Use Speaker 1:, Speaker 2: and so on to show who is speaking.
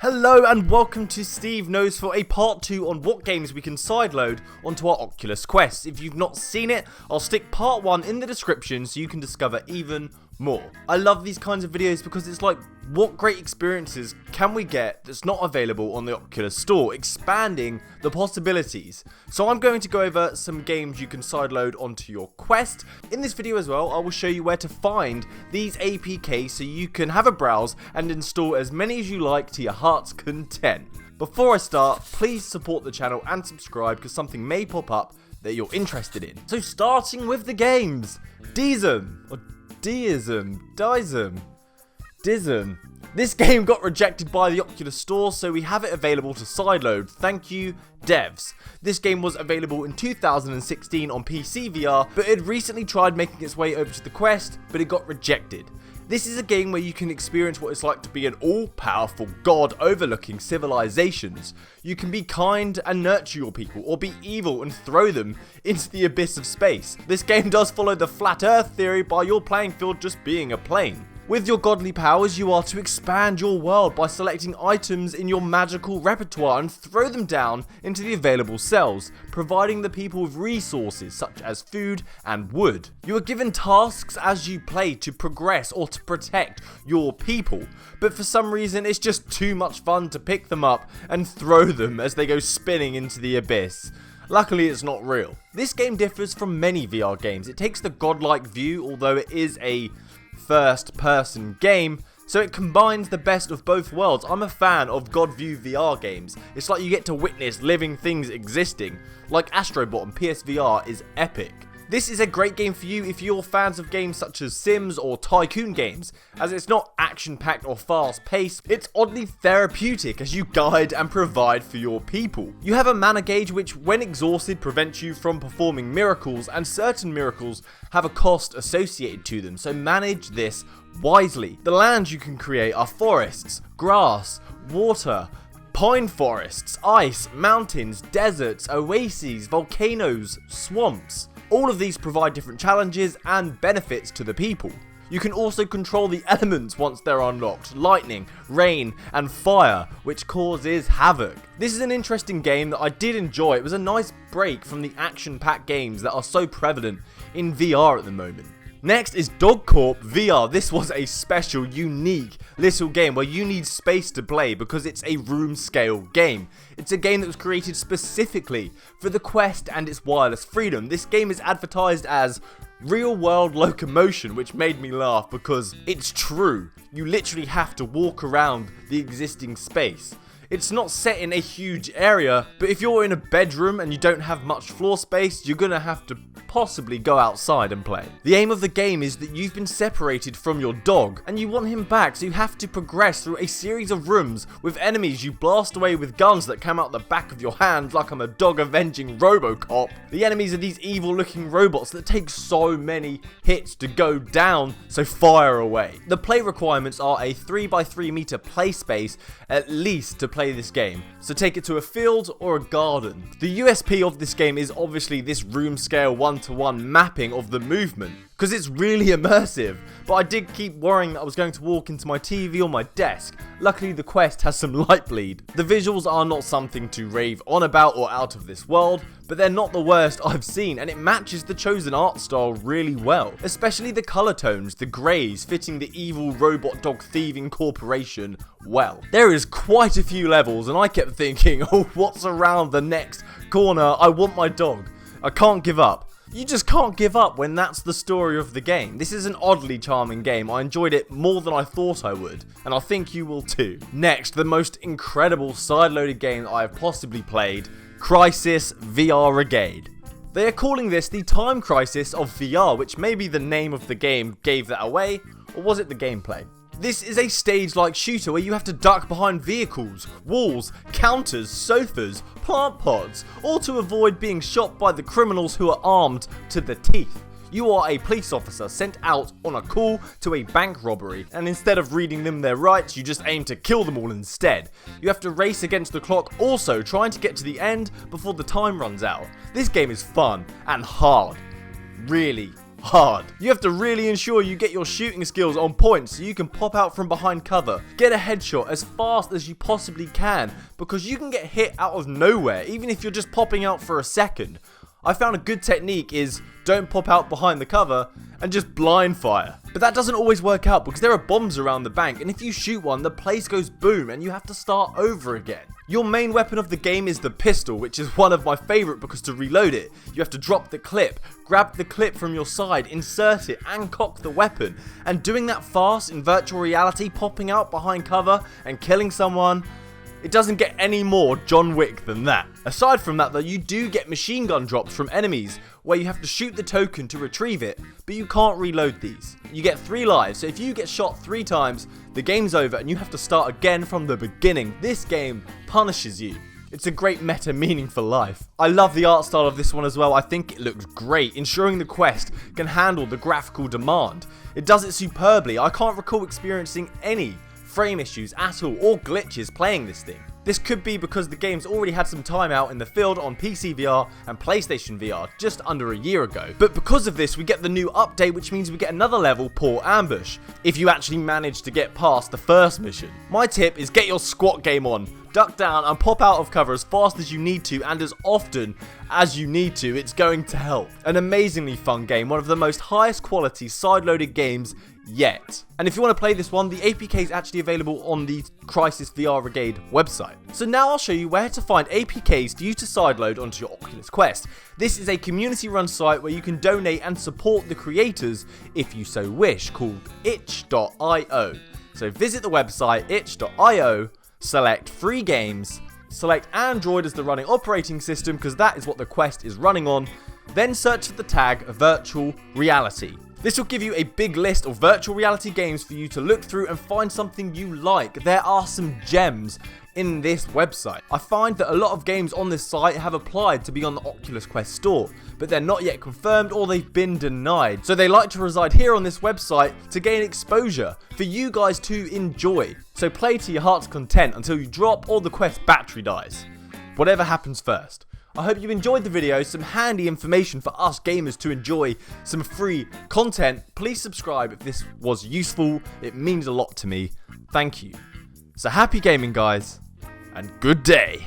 Speaker 1: Hello and welcome to Steve Knows for a part 2 on what games we can sideload onto our Oculus Quest. If you've not seen it, I'll stick part 1 in the description so you can discover even more. I love these kinds of videos because it's like, what great experiences can we get that's not available on the Oculus Store, expanding the possibilities. So I'm going to go over some games you can sideload onto your Quest. In this video as well, I will show you where to find these APKs so you can have a browse and install as many as you like to your heart's content. Before I start, please support the channel and subscribe because something may pop up that you're interested in. So starting with the games, Deism. This game got rejected by the Oculus Store, so we have it available to sideload. Thank you, devs. This game was available in 2016 on PCVR, but it had recently tried making its way over to the Quest, but it got rejected. This is a game where you can experience what it's like to be an all-powerful god overlooking civilisations. You can be kind and nurture your people, or be evil and throw them into the abyss of space. This game does follow the flat earth theory by your playing field just being a plane. With your godly powers, you are to expand your world by selecting items in your magical repertoire and throw them down into the available cells, providing the people with resources such as food and wood. You are given tasks as you play to progress or to protect your people, but for some reason it's just too much fun to pick them up and throw them as they go spinning into the abyss. Luckily, it's not real. This game differs from many VR games. It takes the godlike view, although it is a first-person game, so it combines the best of both worlds. I'm a fan of God View VR games. It's like you get to witness living things existing, like Astrobot and PSVR is epic. This is a great game for you if you're fans of games such as Sims or Tycoon games, as it's not action-packed or fast-paced, it's oddly therapeutic as you guide and provide for your people. You have a mana gauge which, when exhausted, prevents you from performing miracles, and certain miracles have a cost associated to them, so manage this wisely. The lands you can create are forests, grass, water, pine forests, ice, mountains, deserts, oases, volcanoes, swamps. All of these provide different challenges and benefits to the people. You can also control the elements once they're unlocked, lightning, rain, and fire, which causes havoc. This is an interesting game that I did enjoy. It was a nice break from the action-packed games that are so prevalent in VR at the moment. Next is Dawg Corp VR. This was a special, unique little game where you need space to play because it's a room scale game. It's a game that was created specifically for the Quest and its wireless freedom. This game is advertised as real world locomotion, which made me laugh because it's true. You literally have to walk around the existing space. It's not set in a huge area, but if you're in a bedroom and you don't have much floor space, you're gonna have to possibly go outside and play. The aim of the game is that you've been separated from your dog and you want him back, so you have to progress through a series of rooms with enemies you blast away with guns that come out the back of your hand like I'm a dog avenging RoboCop. The enemies are these evil looking robots that take so many hits to go down, so fire away. The play requirements are a 3x3 meter play space at least to play this game, so take it to a field or a garden. The USP of this game is obviously this room scale one-to-one mapping of the movement, because it's really immersive, but I did keep worrying that I was going to walk into my TV or my desk. Luckily the Quest has some light bleed. The visuals are not something to rave on about or out of this world, but they're not the worst I've seen, and it matches the chosen art style really well, especially the colour tones, the greys fitting the evil robot dog thieving corporation well. There is quite a few levels and I kept thinking, oh, what's around the next corner? I want my dog. I can't give up. You just can't give up when that's the story of the game. This is an oddly charming game. I enjoyed it more than I thought I would, and I think you will too. Next, the most incredible side-loaded game I have possibly played, Crysis VR Vrigade. They are calling this the Time Crisis of VR, which maybe the name of the game gave that away, or was it the gameplay? This is a stage-like shooter where you have to duck behind vehicles, walls, counters, sofas, plant pots, all to avoid being shot by the criminals who are armed to the teeth. You are a police officer sent out on a call to a bank robbery, and instead of reading them their rights, you just aim to kill them all instead. You have to race against the clock, also trying to get to the end before the time runs out. This game is fun and hard. Really hard. You have to really ensure you get your shooting skills on point so you can pop out from behind cover, get a headshot as fast as you possibly can, because you can get hit out of nowhere even if you're just popping out for a second. I found a good technique is don't pop out behind the cover and just blind fire. But that doesn't always work out because there are bombs around the bank, and if you shoot one, the place goes boom and you have to start over again. Your main weapon of the game is the pistol, which is one of my favourite because to reload it, you have to drop the clip, grab the clip from your side, insert it and cock the weapon. And doing that fast in virtual reality, popping out behind cover and killing someone, it doesn't get any more John Wick than that. Aside from that though, you do get machine gun drops from enemies where you have to shoot the token to retrieve it, but you can't reload these. You get 3 lives, so if you get shot 3 times, the game's over and you have to start again from the beginning. This game punishes you. It's a great meta meaning for life. I love the art style of this one as well. I think it looks great, ensuring the quest can handle the graphical demand. It does it superbly. I can't recall experiencing any frame issues at all or glitches playing this thing. This could be because the game's already had some time out in the field on PCVR and PlayStation VR just under a year ago. But because of this, we get the new update, which means we get another level, Poor Ambush, if you actually manage to get past the first mission. My tip is get your squat game on. Duck down and pop out of cover as fast as you need to and as often as you need to. It's going to help. An amazingly fun game, one of the most highest quality side-loaded games yet. And if you want to play this one, the APK is actually available on the Crysis VR Vrigade website. So now I'll show you where to find APKs for you to sideload onto your Oculus Quest. This is a community-run site where you can donate and support the creators if you so wish, called itch.io. So visit the website itch.io, select free games, select Android as the running operating system because that is what the Quest is running on, then search for the tag virtual reality. This will give you a big list of virtual reality games for you to look through and find something you like. There are some gems in this website. I find that a lot of games on this site have applied to be on the Oculus Quest Store, but they're not yet confirmed or they've been denied. So they like to reside here on this website to gain exposure for you guys to enjoy. So play to your heart's content until you drop or the Quest battery dies. Whatever happens first. I hope you enjoyed the video, some handy information for us gamers to enjoy some free content. Please subscribe if this was useful, it means a lot to me. Thank you. So happy gaming guys, and good day.